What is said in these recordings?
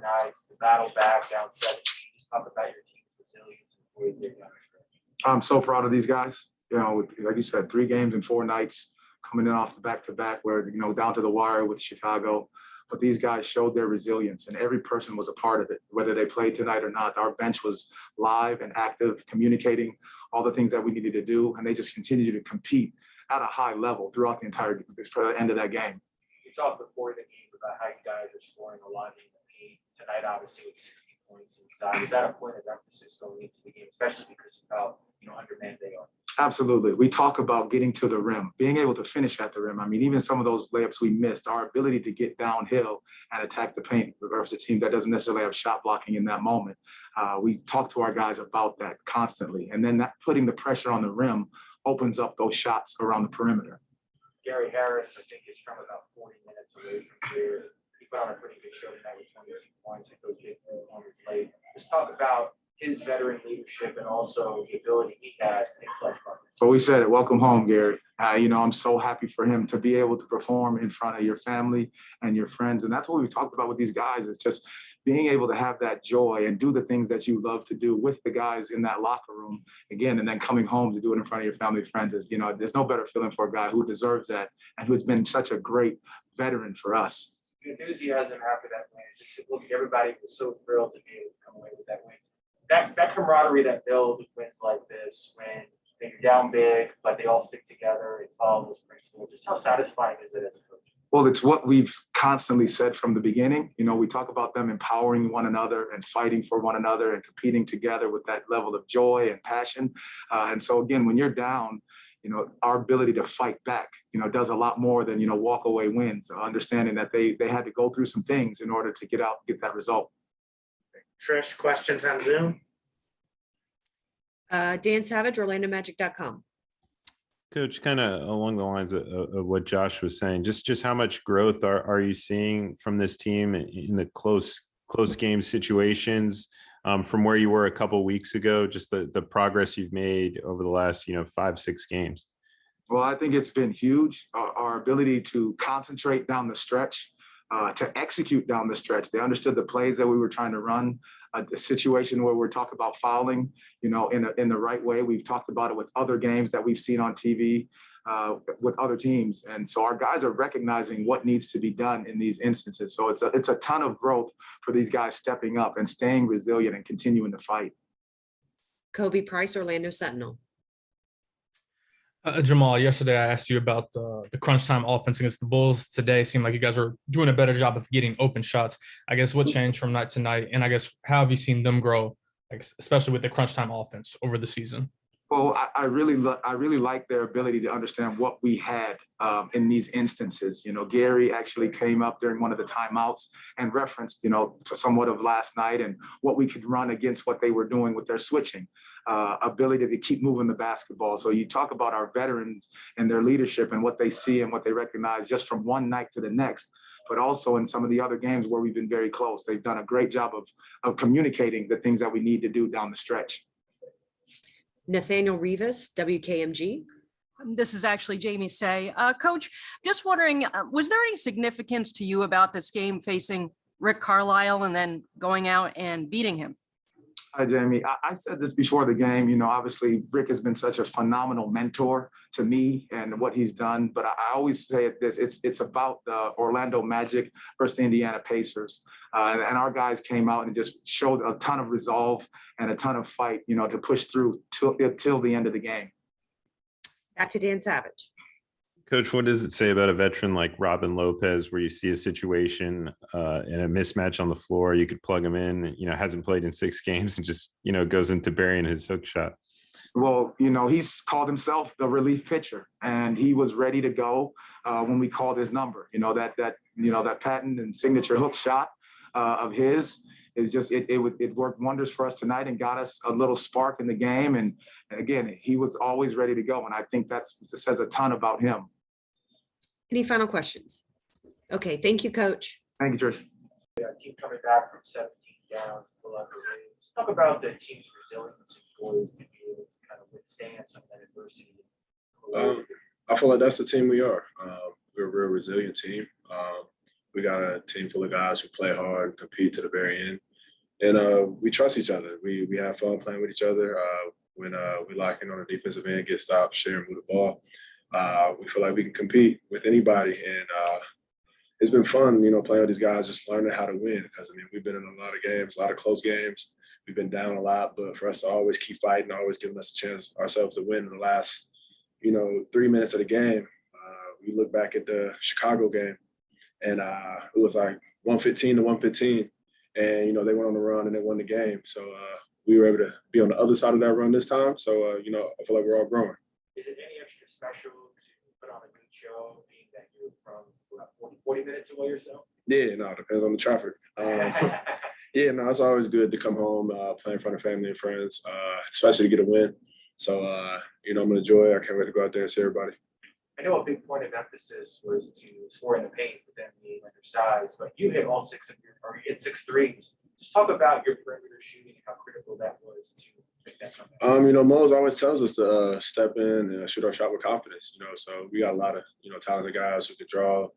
nights, the battle back down 17. Just talk about your team's resilience and the way they're down the stretch. I'm so proud of these guys. Like you said, 3 games in 4 nights, coming in off the back-to-back where, down to the wire with Chicago. But these guys showed their resilience, and every person was a part of it, whether they played tonight or not. Our bench was live and active, communicating all the things that we needed to do, and they just continued to compete at a high level throughout for the end of that game. You talked before the game about how you guys are scoring a lot in the paint. Tonight, obviously, with 60 points inside. Is that a point of emphasis going into the game, especially because of how undermanned they are? Absolutely. We talk about getting to the rim, being able to finish at the rim. I mean, even some of those layups we missed, our ability to get downhill and attack the paint versus a team that doesn't necessarily have shot blocking in that moment. We talk to our guys about that constantly. And then that putting the pressure on the rim opens up those shots around the perimeter. Gary Harris, I think, is from about 40 minutes away from here. He put on a pretty good show tonight with 22 points and those big 3 pointers late. Just talk about his veteran leadership and also the ability he has to make clutch buckets. So we said it. Welcome home, Gary. I'm so happy for him to be able to perform in front of your family and your friends. And that's what we talked about with these guys. It's just being able to have that joy and do the things that you love to do with the guys in that locker room again, and then coming home to do it in front of your family and friends is, there's no better feeling for a guy who deserves that and who's been such a great veteran for us. The enthusiasm after that win, just look at everybody was so thrilled to be able to come away with that win. That camaraderie that builds wins like this, when you're down big, but they all stick together and follow those principles. Just how satisfying is it as a coach? Well, it's what we've constantly said from the beginning. We talk about them empowering one another and fighting for one another and competing together with that level of joy and passion. And so, again, when you're down, our ability to fight back, does a lot more than, walk away wins, understanding that they had to go through some things in order to get that result. Trish, questions on Zoom? Dan Savage, OrlandoMagic.com. Coach, kind of along the lines of what Josh was saying, just how much growth are you seeing from this team in the close game situations from where you were a couple of weeks ago, just the progress you've made over the last, 5-6 games? Well, I think it's been huge. Our ability to concentrate down the stretch, to execute down the stretch. They understood the plays that we were trying to run, the situation where we're talking about fouling, in the right way. We've talked about it with other games that we've seen on TV with other teams. And so our guys are recognizing what needs to be done in these instances. So it's a ton of growth for these guys stepping up and staying resilient and continuing to fight. Kobe Price, Orlando Sentinel. Jamahl, yesterday I asked you about the crunch time offense against the Bulls. Today, it seemed like you guys are doing a better job of getting open shots. I guess what changed from night to night? And I guess how have you seen them grow, especially with the crunch time offense over the season? Well, I really like their ability to understand what we had in these instances. Gary actually came up during one of the timeouts and referenced, to somewhat of last night and what we could run against what they were doing with their switching ability to keep moving the basketball. So you talk about our veterans and their leadership and what they see and what they recognize just from one night to the next, but also in some of the other games where we've been very close. They've done a great job of communicating the things that we need to do down the stretch. Nathaniel Rivas, WKMG. This is actually Jamie Say. Coach, just wondering, was there any significance to you about this game facing Rick Carlisle and then going out and beating him? Hi, Jamie. I said this before the game. Obviously, Rick has been such a phenomenal mentor to me and what he's done. But I always say this: it's about the Orlando Magic versus the Indiana Pacers, and our guys came out and just showed a ton of resolve and a ton of fight, to push through till the end of the game. Back to Dan Savage. Coach, what does it say about a veteran like Robin Lopez, where you see a situation and a mismatch on the floor, you could plug him in, hasn't played in 6 games and just, goes into burying his hook shot? Well, he's called himself the relief pitcher, and he was ready to go when we called his number. That patent and signature hook shot of his is just it worked wonders for us tonight and got us a little spark in the game. And again, he was always ready to go, and I think that says a ton about him. Any final questions? Okay, thank you, Coach. Thank you, Trish. Team coming back from 17 down to 11 games. Talk about the team's resilience and poise to be able to kind of withstand some of that adversity. I feel like that's the team we are. We're a real resilient team. We got a team full of guys who play hard, compete to the very end, and we trust each other. We have fun playing with each other. When we lock in on the defensive end, get stopped, share and move the ball, we feel like we can compete with anybody, and it's been fun, playing with these guys, just learning how to win. Because we've been in a lot of games, a lot of close games. We've been down a lot, but for us to always keep fighting, always giving us a chance ourselves to win in the last, 3 minutes of the game. We look back at the Chicago game, and it was like 115 to 115, and they went on the run and they won the game. So we were able to be on the other side of that run this time. So I feel like we're all growing. Is it any extra special to put on a good show, being that you're from about 40 minutes away or so? Yeah, no, it depends on the traffic. Yeah, no, it's always good to come home, play in front of family and friends, especially to get a win. So, I'm going to enjoy it. I can't wait to go out there and see everybody. I know a big point of emphasis was to score in the paint with them being undersized, but you hit all you hit 6 threes. Just talk about your perimeter shooting and how critical that was to make that comeback. Mose always tells us to step in and shoot our shot with confidence, so we got a lot of, talented guys who could draw,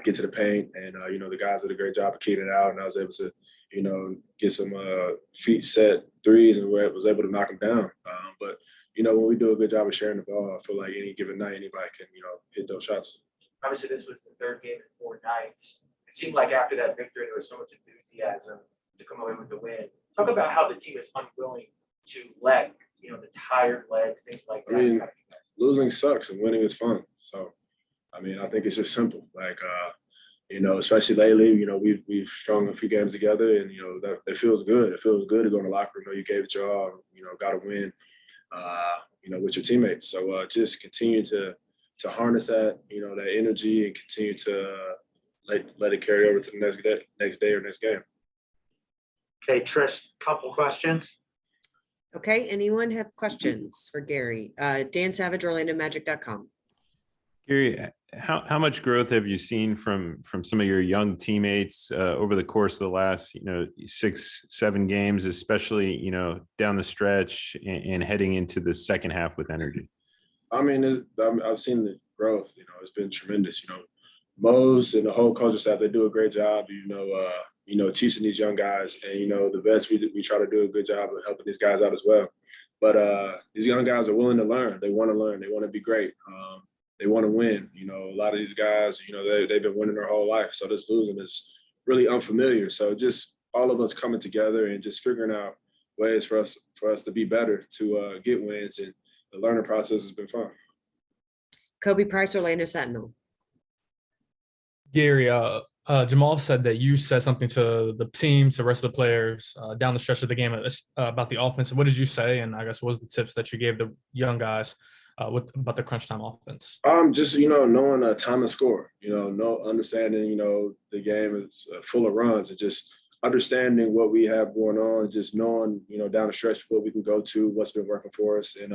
get to the paint, and, the guys did a great job of keying it out, and I was able to, get some feet set threes and was able to knock them down. But when we do a good job of sharing the ball, I feel like any given night, anybody can, hit those shots. Obviously, this was the 3rd game in 4 nights. It seemed like after that victory, there was so much enthusiasm to come away with the win. Talk about how the team is unwilling to let, the tired legs, things like that. Losing sucks and winning is fun. So, I think it's just simple. Like, especially lately, we've strung a few games together, and that it feels good. It feels good to go in the locker room. You gave it your all. Got to win. With your teammates. So just continue to harness that, that energy, and continue to let it carry over to the next day or next game. Okay, Trish, couple questions. Okay, anyone have questions for Gary? Dan Savage, OrlandoMagic.com. Gary, how much growth have you seen from some of your young teammates over the course of the last 6-7 games, especially down the stretch and heading into the second half with energy? I've seen the growth. It's been tremendous. Mose and the whole coaching staff, they do a great job. Teaching these young guys, and the vets, we try to do a good job of helping these guys out as well. But these young guys are willing to learn. They want to learn. They want to be great. They want to win. A lot of these guys, they've been winning their whole life. So this losing is really unfamiliar. So just all of us coming together and just figuring out ways for us to be better, to get wins, and the learning process has been fun. Kobe Price, Orlando Sentinel. Gary, Jamahl said that you said something to the team, to the rest of the players down the stretch of the game about the offense. What did you say? And I guess what was the tips that you gave the young guys about the crunch time offense? Just knowing time and score. Understanding the game is full of runs, and just understanding what we have going on. Just knowing down the stretch what we can go to, what's been working for us, and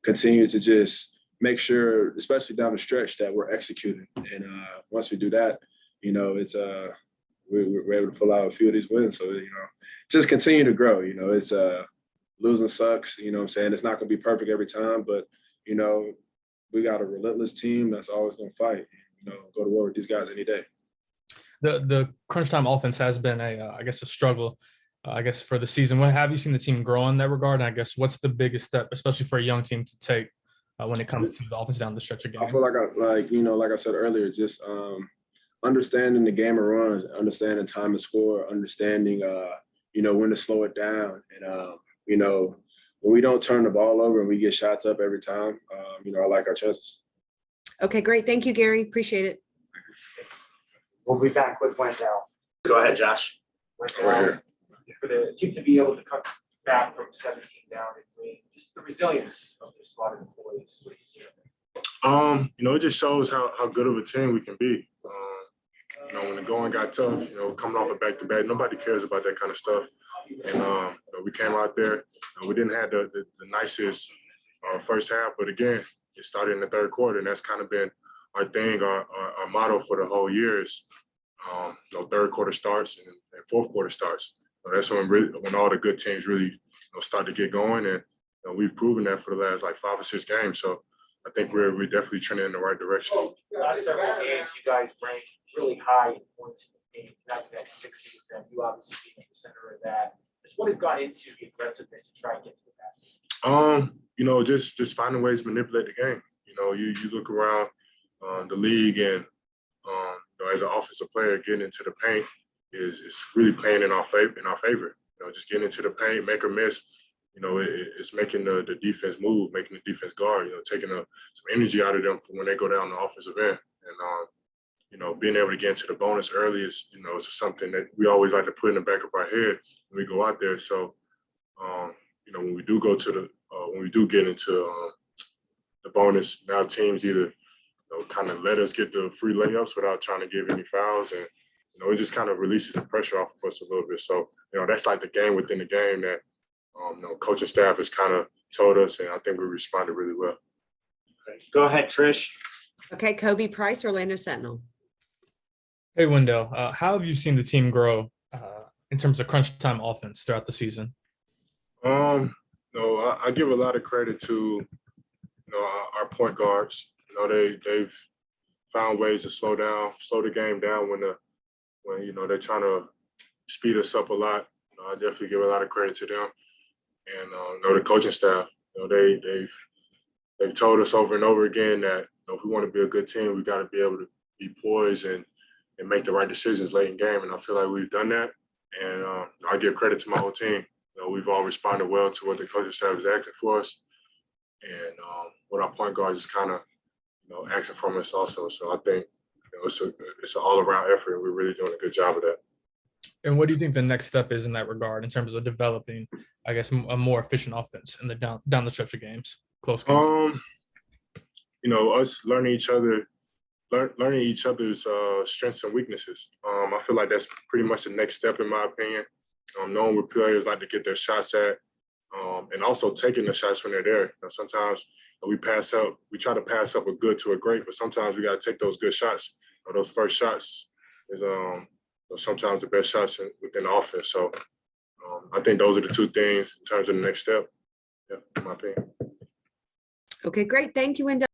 continue to just make sure, especially down the stretch, that we're executing. And once we do that, it's we're able to pull out a few of these wins. So just continue to grow. It's losing sucks. I'm saying it's not going to be perfect every time, but we got a relentless team that's always going to fight. Go to war with these guys any day. The crunch time offense has been a struggle, for the season. What have you seen the team grow in that regard? And I guess what's the biggest step, especially for a young team, to take when it comes to the offense down the stretch of game? I feel like I said earlier, just understanding the game of runs, understanding time and score, understanding when to slow it down, and when we don't turn the ball over and we get shots up every time, I like our chances. Okay, great. Thank you, Gary. Appreciate it. We'll be back with Wendell. Go ahead, Josh. Right here. For the team to be able to come back from 17 down and win, just the resilience of the squad of employees. What do you see out there? It just shows how good of a team we can be. When the going got tough, coming off a back-to-back, nobody cares about that kind of stuff. And we came out there, we didn't have the nicest first half, but again, it started in the third quarter, and that's kind of been our thing, our motto for the whole year is, third quarter starts and fourth quarter starts. So that's when all the good teams really start to get going, and we've proven that for the last 5 or 6 games. So I think we're definitely trending in the right direction. Last several games, you guys ranked really high in points in the game. Now you had 60 of them. You obviously being at the center of that. Just what has gone into the aggressiveness to try and get to the basket? Just finding ways to manipulate the game. You look around the league and as an offensive player, getting into the paint is really playing in our favor. Just getting into the paint, make or miss. It's making the defense move, making the defense guard. Taking some energy out of them for when they go down the offensive end. And being able to get into the bonus early is it's something that we always like to put in the back of our head when we go out there. So when we do go to when we do get into the bonus, now teams either kind of let us get the free layups without trying to give any fouls, and it just kind of releases the pressure off of us a little bit. So that's like the game within the game that coaching staff has kind of told us, and I think we responded really well. Go ahead, Trish. Okay, Kobe Price, Orlando Sentinel. Hey, Wendell, how have you seen the team grow in terms of crunch time offense throughout the season? I give a lot of credit to our point guards. They've found ways to slow the game down when they're trying to speed us up a lot. I definitely give a lot of credit to them, and the coaching staff. They've told us over and over again that if we want to be a good team, we got to be able to be poised and make the right decisions late in game. And I feel like we've done that. And I give credit to my whole team. We've all responded well to what the coaching staff is asking for us, and what our point guards is kind of asking from us also. So I think it's an all-around effort. We're really doing a good job of that. And what do you think the next step is in that regard in terms of developing, I guess, a more efficient offense in the down the stretch of games, close games? Us learning each other's strengths and weaknesses. I feel like that's pretty much the next step in my opinion. Knowing where players like to get their shots at, and also taking the shots when they're there. Sometimes we pass up, we try to pass up a good to a great, but sometimes we got to take those good shots. Those first shots is sometimes the best shots within the offense. So I think those are the two things in terms of the next step. Yeah, in my opinion. Okay, great. Thank you, Wendell.